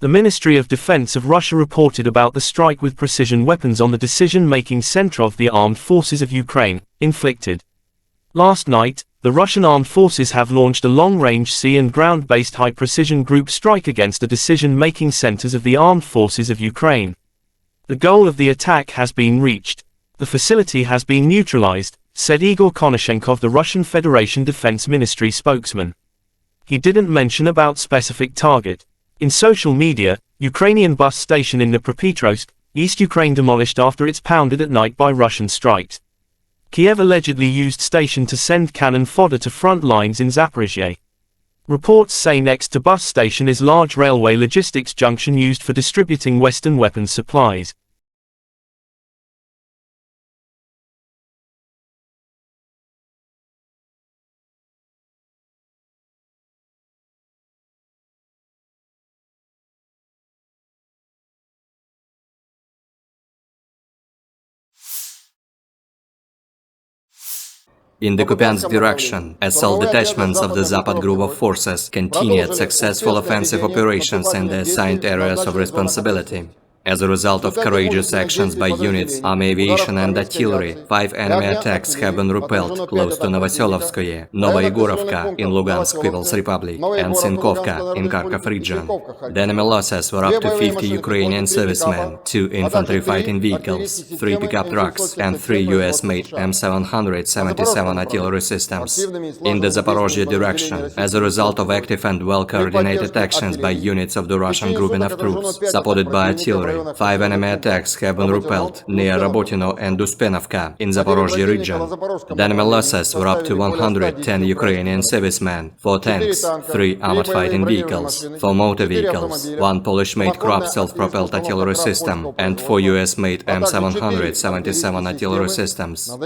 The Ministry of Defense of Russia reported about the strike with precision weapons on the decision-making center of the armed forces of Ukraine, inflicted. Last night, the Russian armed forces have launched a long-range sea and ground-based high-precision group strike against the decision-making centers of the armed forces of Ukraine. The goal of the attack has been reached. The facility has been neutralized, said Igor Konashenkov, the Russian Federation Defense Ministry spokesman. He didn't mention about specific target. In social media, Ukrainian bus station in Dnipropetrovsk, East Ukraine demolished after it's pounded at night by Russian strikes. Kyiv allegedly used station to send cannon fodder to front lines in Zaphorizia. Reports say next to bus station is large railway logistics junction used for distributing Western weapons supplies. In the Kupiansk direction, assault detachments of the Zapad group of forces continued successful offensive operations in the assigned areas of responsibility. As a result of courageous actions by units, army aviation and artillery, 5 enemy attacks have been repelled close to Novoselovskoye, Novoyegorovka in Lugansk People's Republic, and Sinkovka in Kharkov region. The enemy losses were up to 50 Ukrainian servicemen, 2 infantry fighting vehicles, 3 pickup trucks, and 3 U.S.-made M777 artillery systems. In the Zaporozhye direction, as a result of active and well-coordinated actions by units of the Russian grouping of troops, supported by artillery, 5 enemy attacks have been repelled near Robotino and Uspenovka in Zaporozhye region. The enemy losses were up to 110 Ukrainian servicemen, 4 tanks, 3 armored fighting vehicles, 4 motor vehicles, 1 Polish-made Krop self-propelled artillery system, and 4 US-made M777 artillery systems.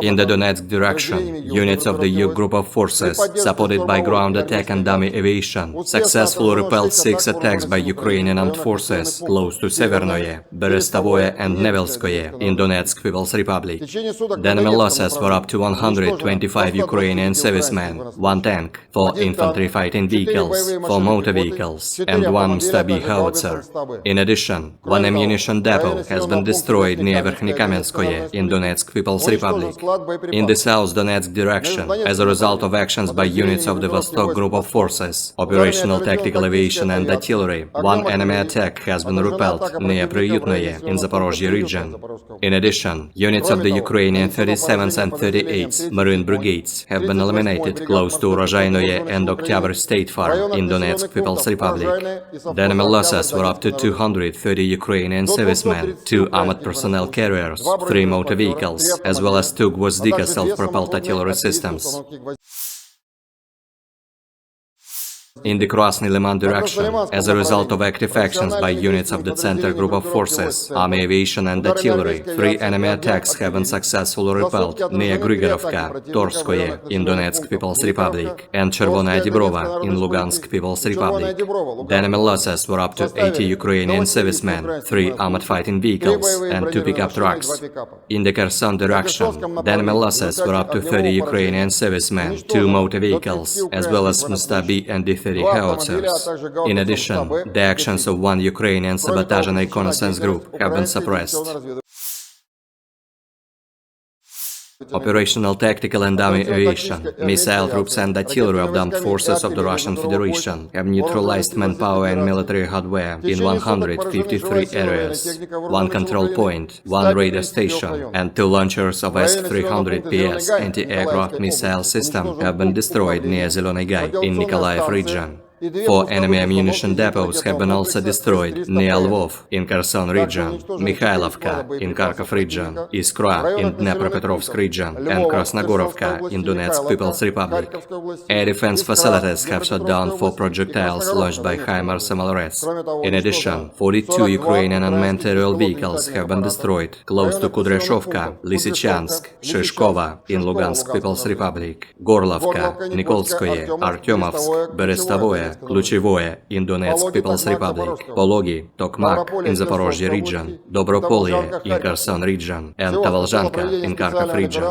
In the Donetsk direction, units of the U group of forces, supported by ground attack and dummy aviation, successfully repelled 6 attacks by Ukrainian armed forces close to Severnoye, Berestovoye and Nevelskoye in Donetsk People's Republic. The enemy losses were up to 125 Ukrainian servicemen, 1 tank, 4 infantry fighting vehicles, 4 motor vehicles, and 1 Stabi howitzer. In addition, 1 ammunition depot has been destroyed near Verkhnykamenskoye in Donetsk People's Republic. In the South Donetsk direction, as a result of actions by units of the Vostok group of forces, operational tactical aviation and artillery, 1 enemy attack has been repelled near Priyutnoye in Zaporozhye region. In addition, units of the Ukrainian 37th and 38th Marine Brigades have been eliminated close to Urozhainoye and Oktyabr State Farm in Donetsk People's Republic. The enemy losses were up to 230 Ukrainian servicemen, 2 armored personnel carriers, 3 motor vehicles, as well as 2 Gvozdika self-propelled artillery systems. In the Krasny Liman direction, as a result of active actions by units of the Center group of forces, army aviation and artillery, 3 enemy attacks have been successfully repelled near Grigorovka, Torskoye in Donetsk People's Republic, and Chervonaya Dibrova in Lugansk People's Republic. The enemy losses were up to 80 Ukrainian servicemen, 3 armored fighting vehicles, and 2 pickup trucks. In the Kherson direction, the enemy losses were up to 30 Ukrainian servicemen, 2 motor vehicles, as well as Mustabi and D-30 howitzers. In addition, the actions of 1 Ukrainian sabotage and reconnaissance group have been suppressed. Operational tactical and dummy aviation, missile troops and artillery of the armed forces of the Russian Federation have neutralized manpower and military hardware in 153 areas. 1 control point, 1 radar station, and 2 launchers of S-300PS anti-aircraft missile system have been destroyed near Zeleny Gai in Nikolaev region. 4 enemy ammunition depots have been also destroyed near Lvov in Kherson region, Mikhailovka in Kharkov region, Iskra in Dnepropetrovsk region, and Krasnogorovka in Donetsk People's Republic. Air defense facilities have shot down 4 projectiles launched by HIMARS MLRS. In addition, 42 Ukrainian unmanned aerial vehicles have been destroyed close to Kudryashovka, Lysychansk, Shishkova in Lugansk People's Republic, Gorlovka, Nikolskoye, Artyomovsk, Berestovoye, Ключевое, Ключевое in Donetsk People's Republic, Pologi, Tokmak in Zaporozhye region, Dobropolye in Kherson region, and Tavalzhanka in Kharkov region.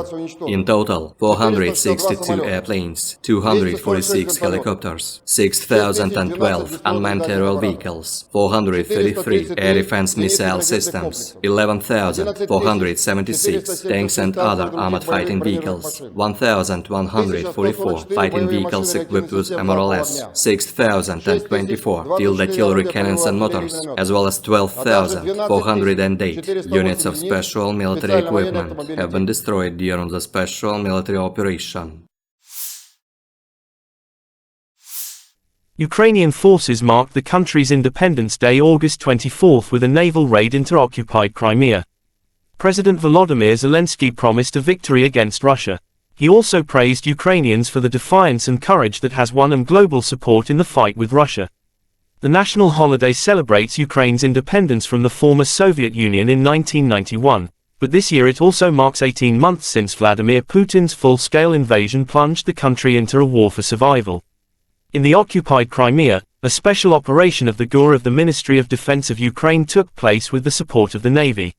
In total, 462 airplanes, 246 helicopters, 6,012 unmanned aerial vehicles, 433 air defense missile systems, 11,476 tanks and other armored fighting vehicles, 1,144 fighting vehicles equipped with MRLS, 6,024 field artillery cannons and mortars, as well as 12,408 units of special military equipment have been destroyed during the special military operation. Ukrainian forces marked the country's Independence Day August 24 with a naval raid into occupied Crimea. President Volodymyr Zelensky promised a victory against Russia. He also praised Ukrainians for the defiance and courage that has won them global support in the fight with Russia. The national holiday celebrates Ukraine's independence from the former Soviet Union in 1991, but this year it also marks 18 months since Vladimir Putin's full-scale invasion plunged the country into a war for survival. In the occupied Crimea, a special operation of the GUR of the Ministry of Defense of Ukraine took place with the support of the Navy.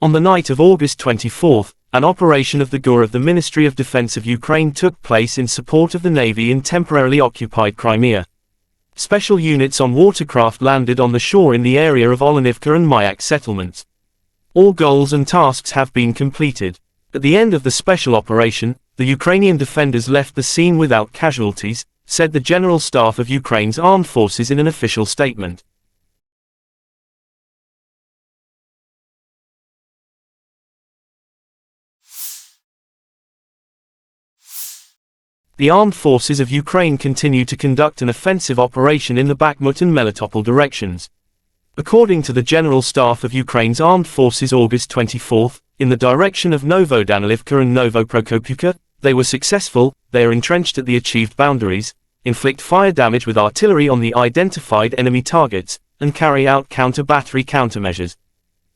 On the night of August 24, an operation of the GUR of the Ministry of Defense of Ukraine took place in support of the Navy in temporarily occupied Crimea. Special units on watercraft landed on the shore in the area of Olenivka and Mayak settlements. All goals and tasks have been completed. At the end of the special operation, the Ukrainian defenders left the scene without casualties, said the General Staff of Ukraine's armed forces in an official statement. The armed forces of Ukraine continue to conduct an offensive operation in the Bakhmut and Melitopol directions. According to the General Staff of Ukraine's armed forces August 24, in the direction of Novodanilivka and Novoprokopivka, they were successful. They are entrenched at the achieved boundaries, inflict fire damage with artillery on the identified enemy targets, and carry out counter-battery countermeasures.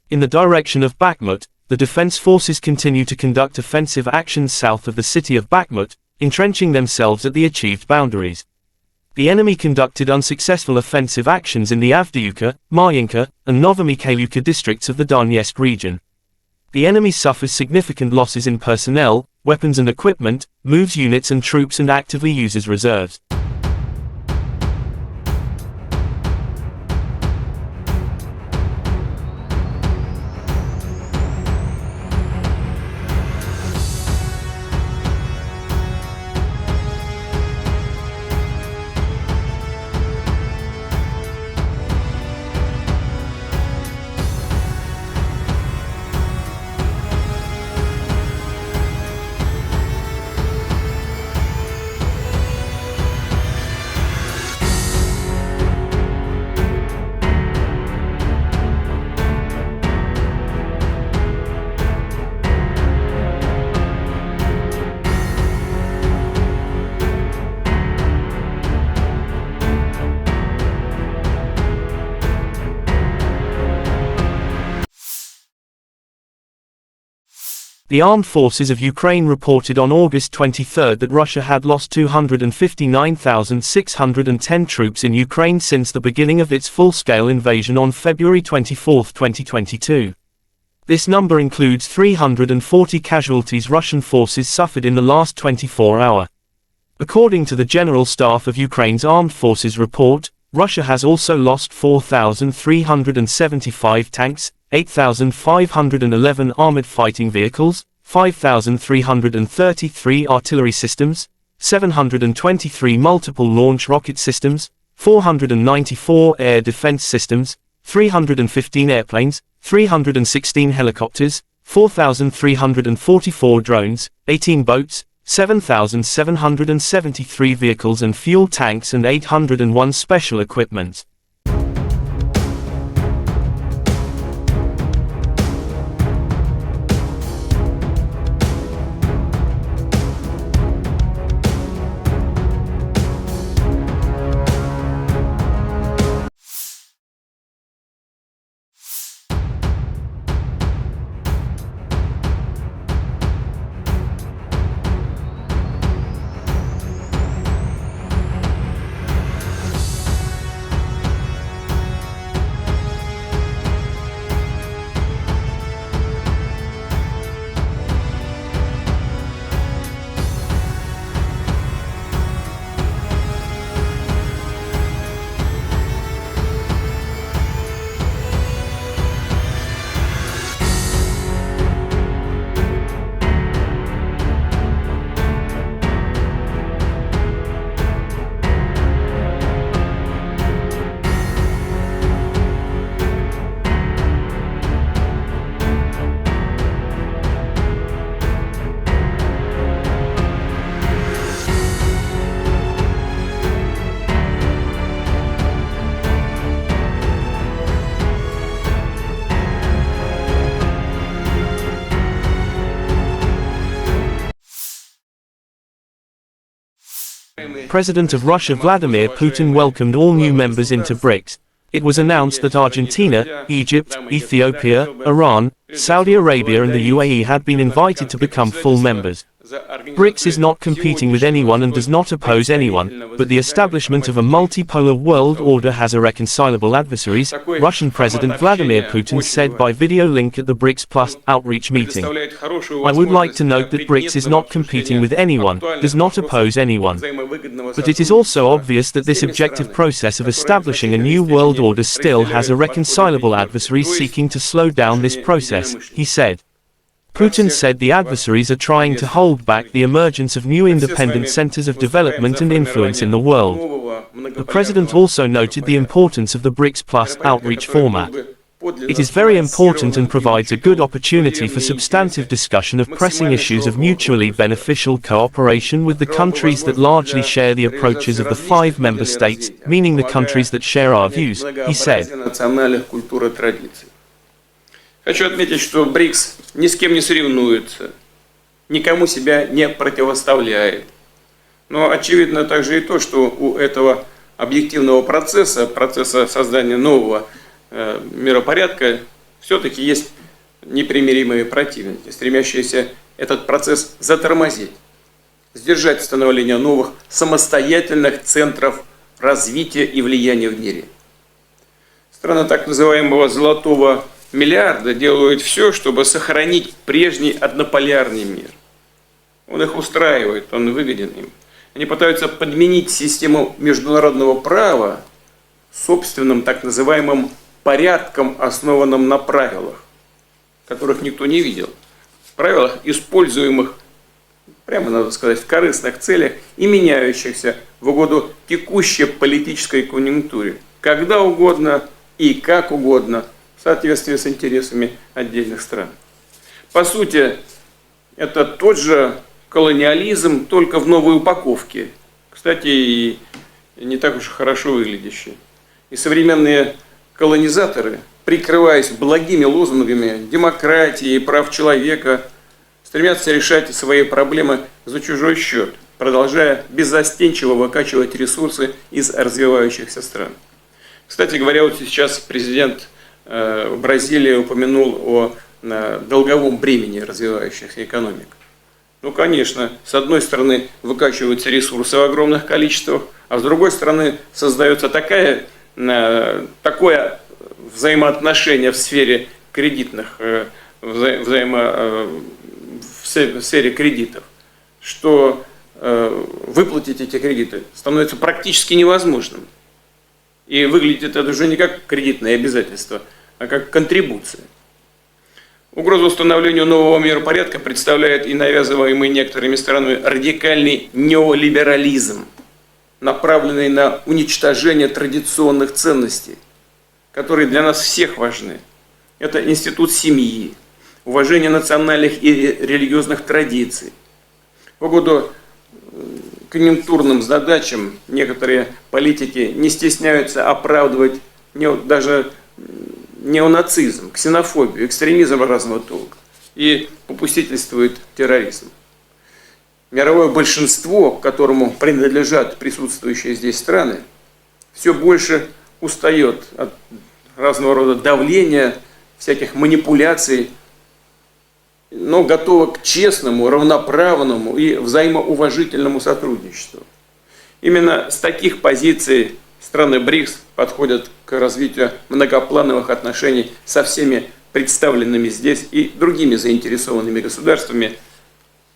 In the direction of Bakhmut, the defense forces continue to conduct offensive actions south of the city of Bakhmut, entrenching themselves at the achieved boundaries. The enemy conducted unsuccessful offensive actions in the Avdiivka, Marinka, and Novomikhailivka districts of the Donetsk region. The enemy suffers significant losses in personnel, weapons and equipment, moves units and troops and actively uses reserves. The armed forces of Ukraine reported on August 23 that Russia had lost 259,610 troops in Ukraine since the beginning of its full-scale invasion on February 24, 2022. This number includes 340 casualties Russian forces suffered in the last 24 hours. According to the General Staff of Ukraine's Armed Forces report, Russia has also lost 4,375 tanks, 8,511 armored fighting vehicles, 5,333 artillery systems, 723 multiple launch rocket systems, 494 air defense systems, 315 airplanes, 316 helicopters, 4,344 drones, 18 boats, 7,773 vehicles and fuel tanks and 801 special equipment. President of Russia Vladimir Putin welcomed all new members into BRICS. It was announced that Argentina, Egypt, Ethiopia, Iran, Saudi Arabia and the UAE had been invited to become full members. BRICS is not competing with anyone and does not oppose anyone, but the establishment of a multipolar world order has irreconcilable adversaries, Russian President Vladimir Putin said by video link at the BRICS Plus outreach meeting. I would like to note that BRICS is not competing with anyone, does not oppose anyone. But it is also obvious that this objective process of establishing a new world order still has irreconcilable adversaries seeking to slow down this process, he said. Putin said the adversaries are trying to hold back the emergence of new independent centers of development and influence in the world. The president also noted the importance of the BRICS Plus outreach format. It is very important and provides a good opportunity for substantive discussion of pressing issues of mutually beneficial cooperation with the countries that largely share the approaches of the 5 member states, meaning the countries that share our views, he said. Хочу отметить, что БРИКС ни с кем не соревнуется, никому себя не противоставляет. Но очевидно также и то, что у этого объективного процесса создания нового миропорядка, все-таки есть непримиримые противники, стремящиеся этот процесс затормозить, сдержать становление новых самостоятельных центров развития и влияния в мире. Страны так называемого «золотого миллиарда» делают все, чтобы сохранить прежний однополярный мир. Он их устраивает, он выгоден им. Они пытаются подменить систему международного права собственным так называемым порядком, основанным на правилах, которых никто не видел. Правилах, используемых, прямо надо сказать, в корыстных целях и меняющихся в угоду текущей политической конъюнктуре, когда угодно и как угодно, в соответствии с интересами отдельных стран. По сути, это тот же колониализм, только в новой упаковке. Кстати, и не так уж хорошо выглядящий. И современные колонизаторы, прикрываясь благими лозунгами демократии и прав человека, стремятся решать свои проблемы за чужой счет, продолжая беззастенчиво выкачивать ресурсы из развивающихся стран. Кстати говоря, вот сейчас президент Бразилии упомянул о долговом бремени развивающихся экономик. Ну, конечно, с одной стороны выкачиваются ресурсы в огромных количествах, а с другой стороны создается такое взаимоотношение в сфере кредитных, в сфере кредитов, что выплатить эти кредиты становится практически невозможным. И выглядит это уже не как кредитное обязательство, а как контрибуция. Угрозу установлению нового миропорядка представляет и навязываемый некоторыми странами радикальный неолиберализм, направленный на уничтожение традиционных ценностей, которые для нас всех важны. Это институт семьи, уважение национальных и религиозных традиций. В угоду конъюнктурным задачам некоторые политики не стесняются оправдывать даже неонацизм, ксенофобию, экстремизм разного толка и попустительствует терроризм. Мировое большинство, к которому принадлежат присутствующие здесь страны, все больше устает от разного рода давления, всяких манипуляций, но готово к честному, равноправному и взаимоуважительному сотрудничеству. Именно с таких позиций страны БРИКС подходят к развитию многоплановых отношений со всеми представленными здесь и другими заинтересованными государствами,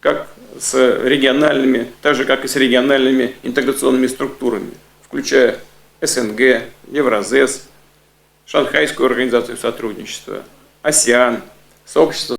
как с региональными, так же как и с региональными интеграционными структурами, включая СНГ, Евразес, Шанхайскую организацию сотрудничества, АСЕАН, сообщество